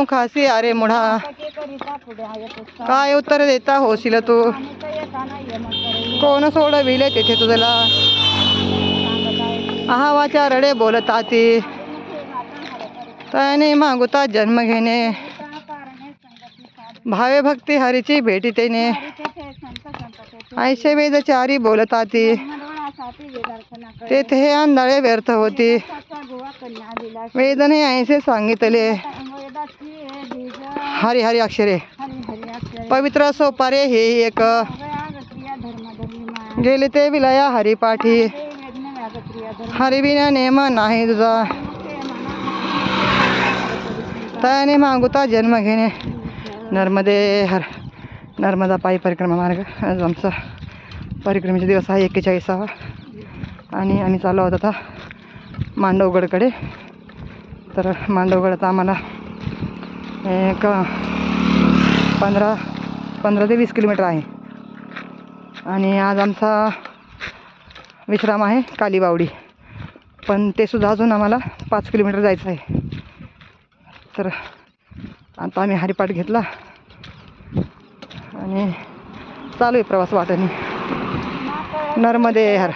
खासी अरे मुढा काय उत्तर देता होशील तू कोण सोडविले तेथे तुझला आहावाच्या रडे बोलता ती त्याने मागुता जन्म घेणे भावे भक्ती हरीची भेटी तेने ऐशे वेदचारी बोलता ती तेथे आंधळे व्यर्थ होती वेदने ऐसे सांगितले हरी हरी अक्षरे पवित्र सोपारे हे एक गेले ते विलया हरिपाठी हरिविना नेम नाही तुझा त्याने मागुता जन्म घेणे नर्मदे हर नर्मदा पायी परिक्रमा मार्ग आज आमचा परिक्रमेचा दिवस आहे 41वा आणि आम्ही चाललो आहोत आता मांडवगडकडे. तर मांडवगड आम्हाला एक 15 ते 20 किलोमीटर आहे आणि आज आमचा विश्राम आहे कालीबावडी, पण ते सुद्धा अजून आम्हाला 5 किलोमीटर जायचं आहे. तर आता आम्ही हरिपाठ घेतला आणि चालू आहे प्रवास वाटेने. नर्मदे हर.